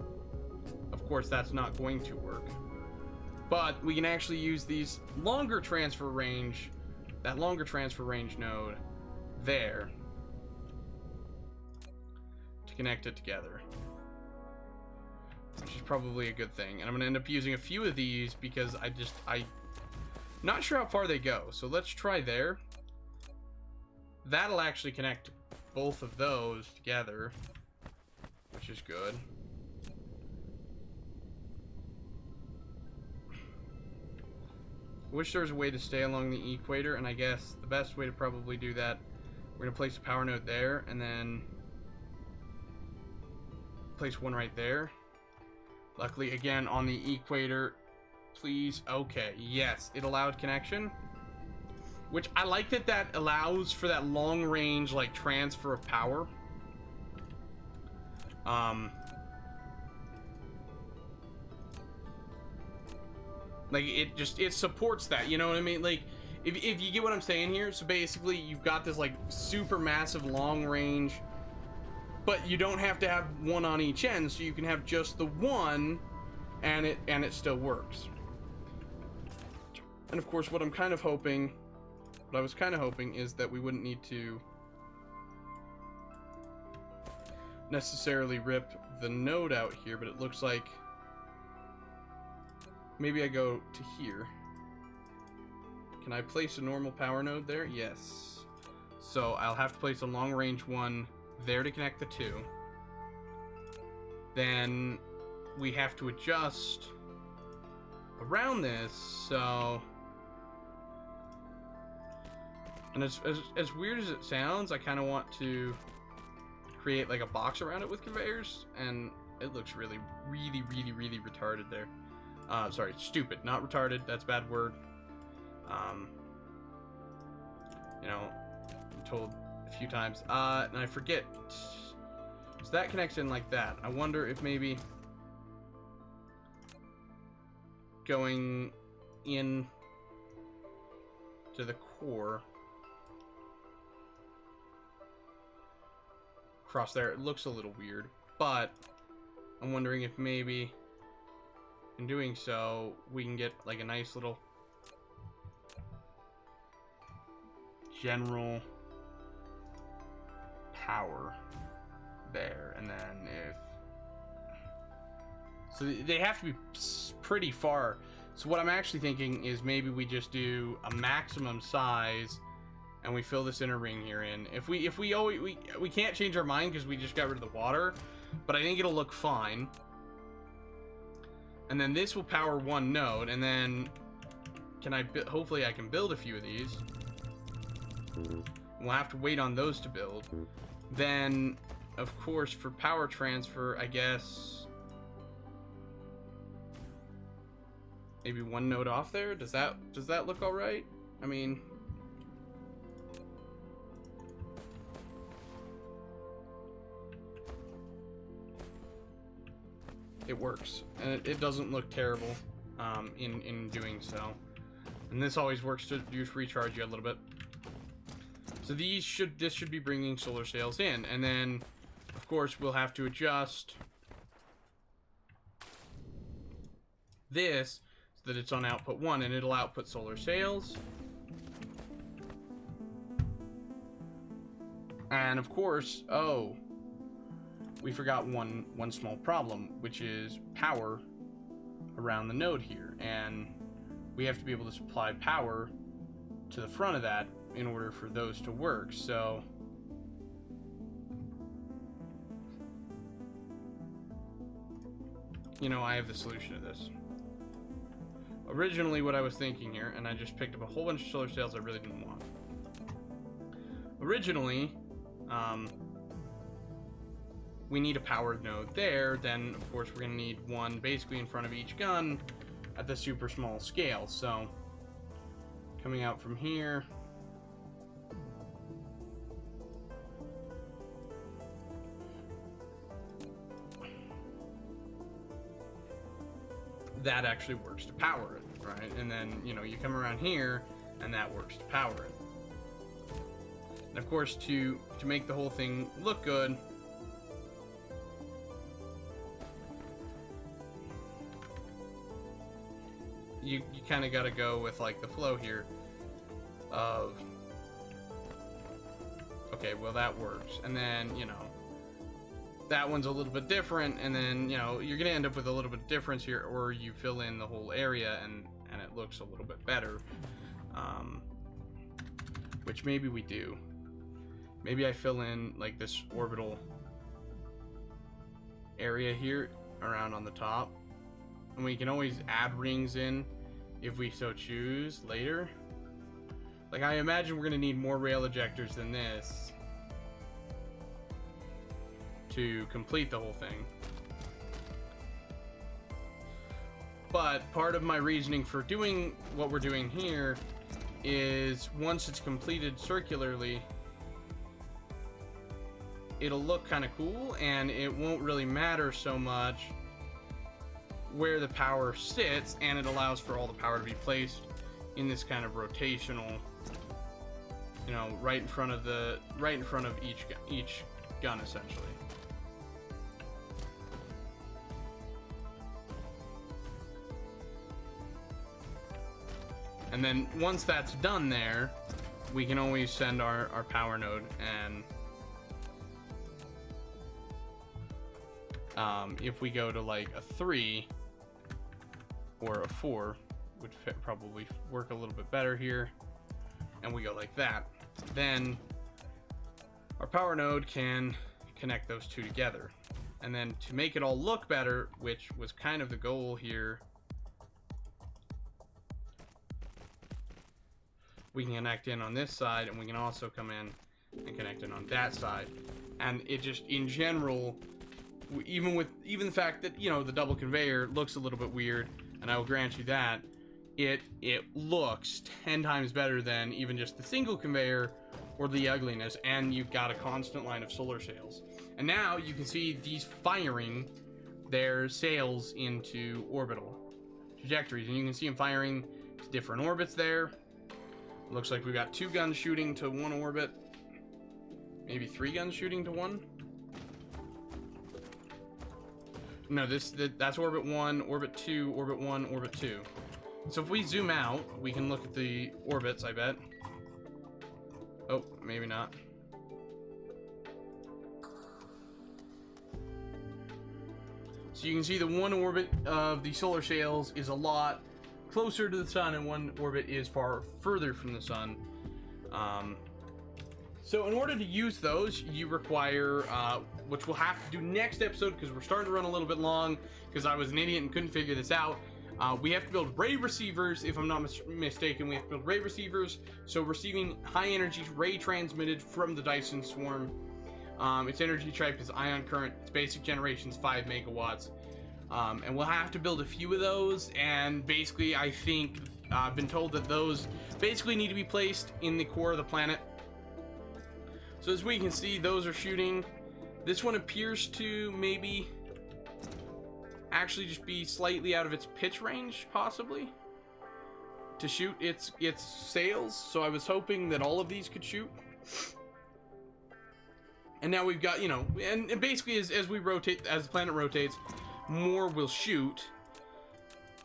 of course that's not going to work, but we can actually use these longer transfer range, that longer transfer range node there, to connect it together. which is probably a good thing. And I'm gonna end up using a few of these because I'm not sure how far they go. So let's try there. That'll actually connect both of those together, which is good. Wish there was a way to stay along the equator, and I guess the best way to probably do that, we're gonna place a power node there, and then place one right there. Luckily, again, on the equator, please. Okay, yes, it allowed connection, which I like that allows for that long range, like, transfer of power. Like, it supports that, you know what I mean? Like, if you get what I'm saying here, so basically you've got this, like, super massive long range, but you don't have to have one on each end, so you can have just the one, and it still works. And of course, what I was kind of hoping is that we wouldn't need to necessarily rip the node out here, but it looks like maybe I go to here. Can I place a normal power node there? Yes. So I'll have to place a long range one there to connect the two. Then we have to adjust around this, so... And as weird as it sounds, I kind of want to create like a box around it with conveyors, and it looks really retarded there. Sorry, stupid, not retarded. That's a bad word. You know, I'm told a few times. And I forget. So that connects in like that. I wonder if maybe going in to the core across there, it looks a little weird, but I'm wondering if maybe in doing so we can get like a nice little general power there, and then so they have to be pretty far. So what I'm actually thinking is maybe we just do a maximum size and we fill this inner ring here in. If we can't change our mind because we just got rid of the water, but I think it'll look fine. And then this will power one node, and then hopefully I can build a few of these. We'll have to wait on those to build. Then, of course, for power transfer, I guess maybe one node off there. Does that look all right? I mean, it works, and it doesn't look terrible in doing so. And this always works to just recharge you a little bit. So this should be bringing solar sails in, and then of course we'll have to adjust this so that it's on output 1, and it'll output solar sails. And of course, oh, we forgot one small problem, which is power around the node here, and we have to be able to supply power to the front of that in order for those to work. So you know, I have the solution to this. Originally what I was thinking here, and I just picked up a whole bunch of solar sails I really didn't want. Originally, we need a powered node there. Then of course we're gonna need one basically in front of each gun at the super small scale. So coming out from here, that actually works to power it, right? And then, you know, you come around here and that works to power it. And of course, to make the whole thing look good, you kind of got to go with like the flow here of, okay, well that works. And then, you know, that one's a little bit different, and then, you know, you're gonna end up with a little bit of difference here, or you fill in the whole area and it looks a little bit better. Which maybe we do. Maybe I fill in like this orbital area here around on the top, and we can always add rings in if we so choose later. Like, I imagine we're gonna need more rail ejectors than this to complete the whole thing. But part of my reasoning for doing what we're doing here is once it's completed circularly, it'll look kind of cool, and it won't really matter so much where the power sits, and it allows for all the power to be placed in this kind of rotational, you know, right in front of each gun essentially. And then once that's done there, we can always send our power node, and if we go to like a 3 or a 4, would probably work a little bit better here, and we go like that, then our power node can connect those two together. And then to make it all look better, which was kind of the goal here, we can connect in on this side, and we can also come in and connect in on that side. And it just, in general, even the fact that, you know, the double conveyor looks a little bit weird, and I will grant you that, it looks 10 times better than even just the single conveyor or the ugliness, and you've got a constant line of solar sails. And now you can see these firing their sails into orbital trajectories, and you can see them firing to different orbits there. Looks like we got 2 guns shooting to one orbit, maybe 3 guns shooting to one. No, that's orbit 1, orbit 2, orbit 1, orbit 2. So if we zoom out, we can look at the orbits, I bet. Oh, maybe not. So you can see the one orbit of the solar sails is a lot closer to the sun, and one orbit is far further from the sun. So in order to use those, you require, which we'll have to do next episode because we're starting to run a little bit long because I was an idiot and couldn't figure this out. We have to build ray receivers, if I'm not mistaken. We have to build ray receivers, so receiving high energy ray transmitted from the Dyson swarm. Its energy type is ion current. Its basic generation is 5 megawatts. And we'll have to build a few of those, and basically I think I've been told that those basically need to be placed in the core of the planet. So as we can see, those are shooting. This one appears to maybe actually just be slightly out of its pitch range, possibly, to shoot its sails. So I was hoping that all of these could shoot. And now we've got, you know, and basically as we rotate, as the planet rotates, more will shoot.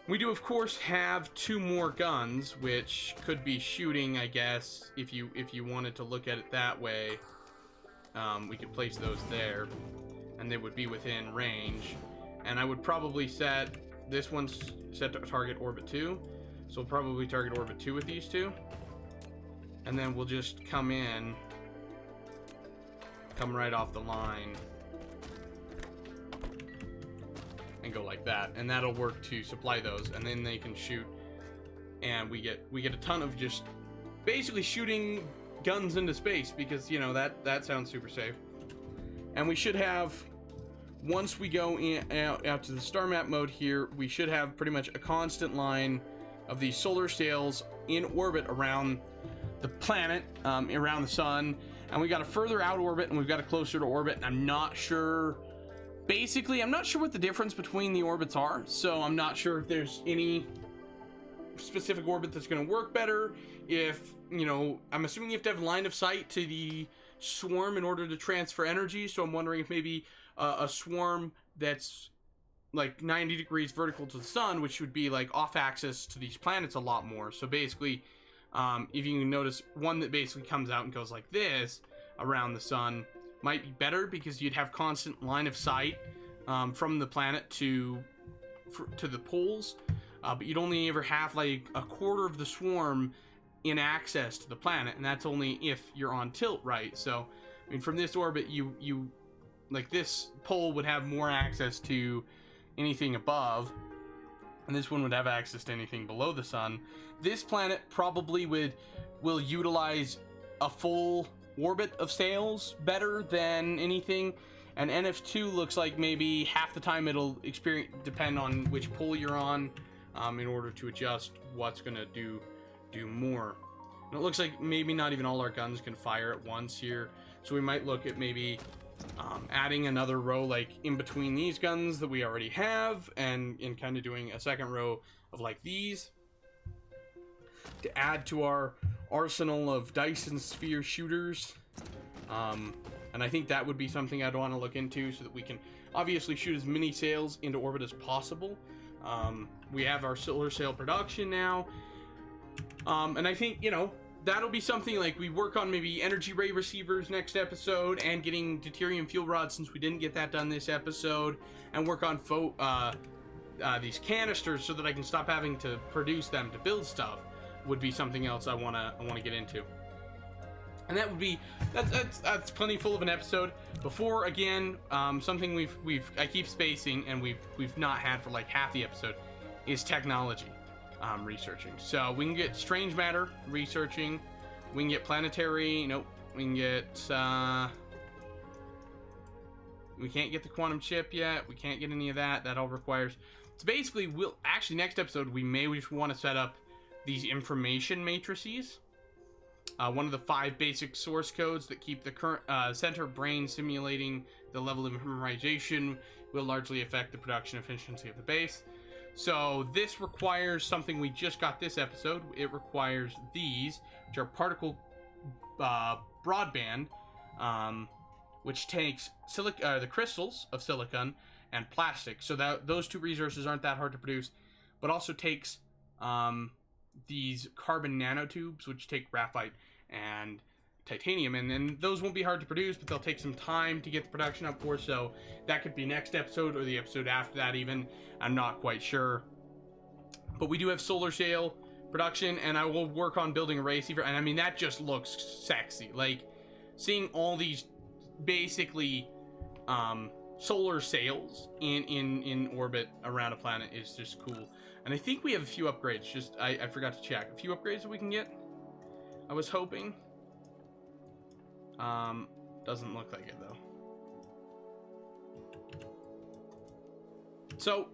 We do of course have 2 more guns, which could be shooting, I guess, if you wanted to look at it that way. We could place those there, and they would be within range. And I would probably set this one's set to target orbit 2, so we'll probably target orbit 2 with these 2, and then we'll just come right off the line and go like that, and that'll work to supply those, and then they can shoot, and we get a ton of just basically shooting guns into space, because, you know, that sounds super safe. And we should have, once we go out to the star map mode here, we should have pretty much a constant line of these solar sails in orbit around the planet, around the sun. And we got a further out orbit, and we've got a closer to orbit, and I'm not sure, basically, I'm not sure what the difference between the orbits are, so I'm not sure if there's any specific orbit that's going to work better. If, you know, I'm assuming you have to have line of sight to the swarm in order to transfer energy, so I'm wondering if maybe a swarm that's like 90 degrees vertical to the sun, which would be like off axis to these planets a lot more. So basically, if you can notice, one that basically comes out and goes like this around the sun might be better because you'd have constant line of sight from the planet to the poles, but you'd only ever have like a quarter of the swarm in access to the planet, and that's only if you're on tilt, right? So, I mean, from this orbit, you like this pole would have more access to anything above, and this one would have access to anything below the sun. This planet probably will utilize a full orbit of sails better than anything, and NF2 looks like maybe half the time it'll depend on which pole you're on, in order to adjust what's gonna do more. And it looks like maybe not even all our guns can fire at once here, so we might look at maybe adding another row like in between these guns that we already have, and kind of doing a second row of like these to add to our arsenal of Dyson Sphere shooters. And I think that would be something I'd want to look into, so that we can obviously shoot as many sails into orbit as possible. We have our solar sail production now, and I think, you know, that'll be something like we work on maybe energy ray receivers next episode, and getting deuterium fuel rods since we didn't get that done this episode, and work on these canisters so that I can stop having to produce them to build stuff. Would be something else I wanna get into. And that would be that's plenty full of an episode. Before, again, something I keep spacing and we've not had for like half the episode is technology researching. So we can get strange matter researching, we can get planetary, nope, we can get we can't get the quantum chip yet, we can't get any of that. That all requires, so basically we'll actually next episode we may just want to set up these information matrices. One of the 5 basic source codes that keep the current center brain simulating the level of memorization will largely affect the production efficiency of the base. So this requires something we just got this episode. It requires these, which are particle broadband, which takes the crystals of silicon and plastic. So that those 2 resources aren't that hard to produce, but also takes these carbon nanotubes, which take graphite and titanium, and then those won't be hard to produce, but they'll take some time to get the production up for, so that could be next episode or the episode after that even. I'm not quite sure, but we do have solar sail production, and I will work on building a ray receiver, and I mean that just looks sexy. Like seeing all these basically solar sails in orbit around a planet is just cool. And I think we have a few upgrades. Just I forgot to check. A few upgrades that we can get, I was hoping. Doesn't look like it though. So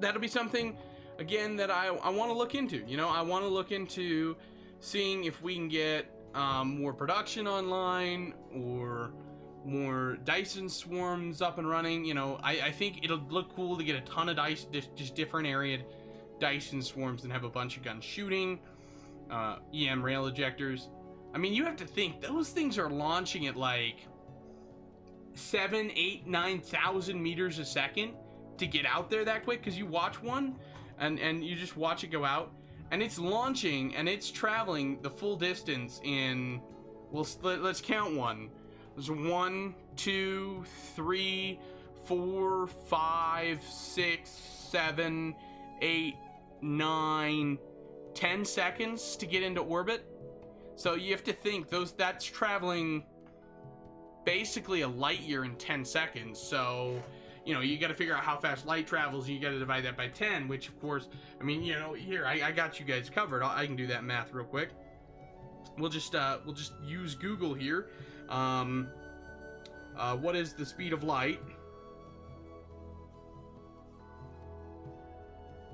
that'll be something again that I want to look into. You know, I want to look into seeing if we can get more production online, or more Dyson swarms up and running. You know, I think it'll look cool to get a ton of just different area Dyson swarms and have a bunch of guns shooting, EM rail ejectors. I mean, you have to think those things are launching at like 7, 8, 9,000 meters a second to get out there that quick, because you watch one and you just watch it go out, and it's launching and it's traveling the full distance in, well, let's count one. There's 1, 2, 3, 4, 5, 6, 7, 8, 9, 10 seconds to get into orbit. So you have to think that's traveling basically a light year in 10 seconds. So, you know, you got to figure out how fast light travels, and you got to divide that by 10, which of course, I mean, you know, here I got you guys covered. I can do that math real quick. We'll just use Google here. What is the speed of light?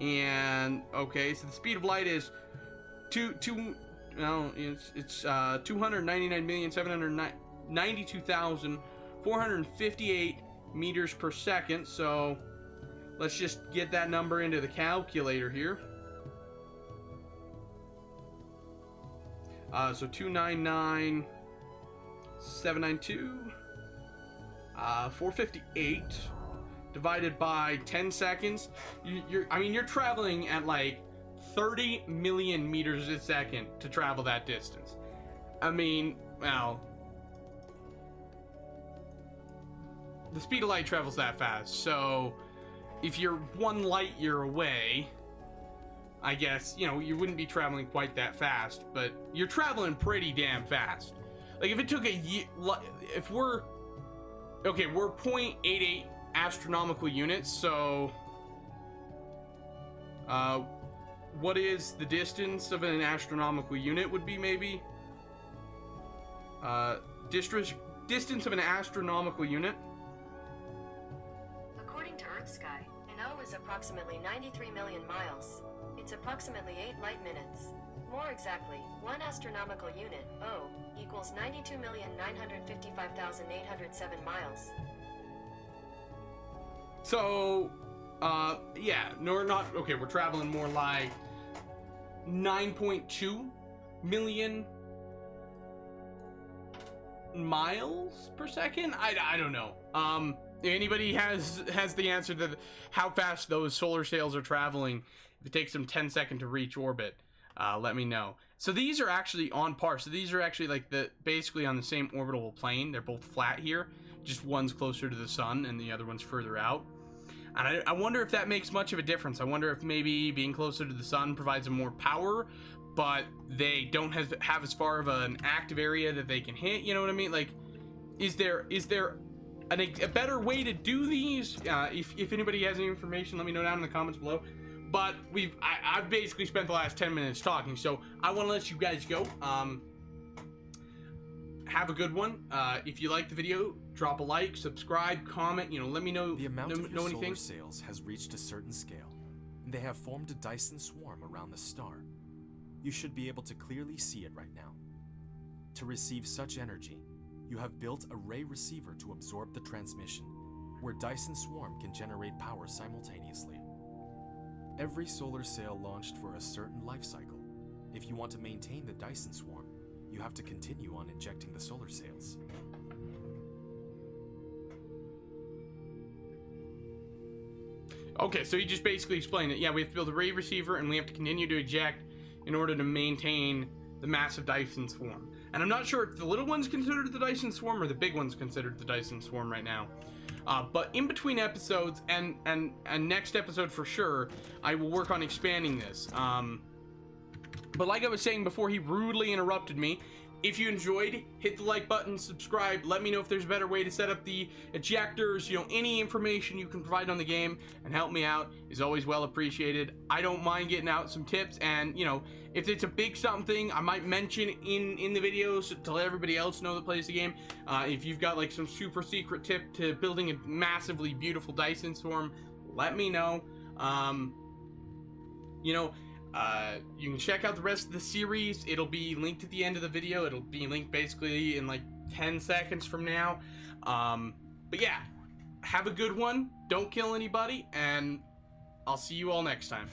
And okay, so the speed of light is 299,792,458 meters per second. So let's just get that number into the calculator here. So 299,792, 458 divided by 10 seconds. You're traveling at like 30 million meters a second to travel that distance. I mean, well, the speed of light travels that fast. So if you're 1 light year away, I guess, you know, you wouldn't be traveling quite that fast, but you're traveling pretty damn fast. Like, if it took a year, if we're 0.88 astronomical units, so what is the distance of an astronomical unit would be, maybe? Distance of an astronomical unit. According to Earth sky, an O is approximately 93 million miles. It's approximately 8 light minutes. More exactly, 1 astronomical unit, O, equals 92,955,807 miles. So, yeah, no, we're not, okay, we're traveling more like 9.2 million miles per second? I don't know. If anybody has the answer to how fast those solar sails are traveling, if it takes them 10 seconds to reach orbit, let me know. So these are actually on par. So these are actually like basically on the same orbital plane. They're both flat here. Just one's closer to the sun and the other one's further out. And I wonder if that makes much of a difference. I wonder if maybe being closer to the sun provides them more power, but they don't have as far of an active area that they can hit. You know what I mean? Like, is there a better way to do these? If anybody has any information, let me know down in the comments below. But I've basically spent the last 10 minutes talking, so I want to let you guys go. Have a good one. If you like the video, drop a like, subscribe, comment. You know, let me know. The amount of your anything. solar sails has reached a certain scale, and they have formed a Dyson swarm around the star. You should be able to clearly see it right now. To receive such energy, you have built a ray receiver to absorb the transmission, where Dyson swarm can generate power simultaneously. Every solar sail launched for a certain life cycle. If you want to maintain the Dyson swarm, you have to continue on injecting the solar sails. Okay, so you just basically explained it. Yeah, we have to build a ray receiver and we have to continue to eject in order to maintain the massive Dyson swarm. And I'm not sure if the little one's considered the Dyson swarm or the big one's considered the Dyson swarm right now. But in between episodes and next episode for sure, I will work on expanding this. But like I was saying before he rudely interrupted me, if you enjoyed, hit the like button, subscribe, let me know if there's a better way to set up the ejectors, you know, any information you can provide on the game and help me out is always well appreciated. I don't mind getting out some tips, and you know, if it's a big something, I might mention in the videos to let everybody else know that plays the game. If you've got like some super secret tip to building a massively beautiful Dyson swarm, let me know. You know, you can check out the rest of the series. It'll be linked at the end of the video. It'll be linked basically in like 10 seconds from now. But yeah, have a good one. Don't kill anybody, and I'll see you all next time.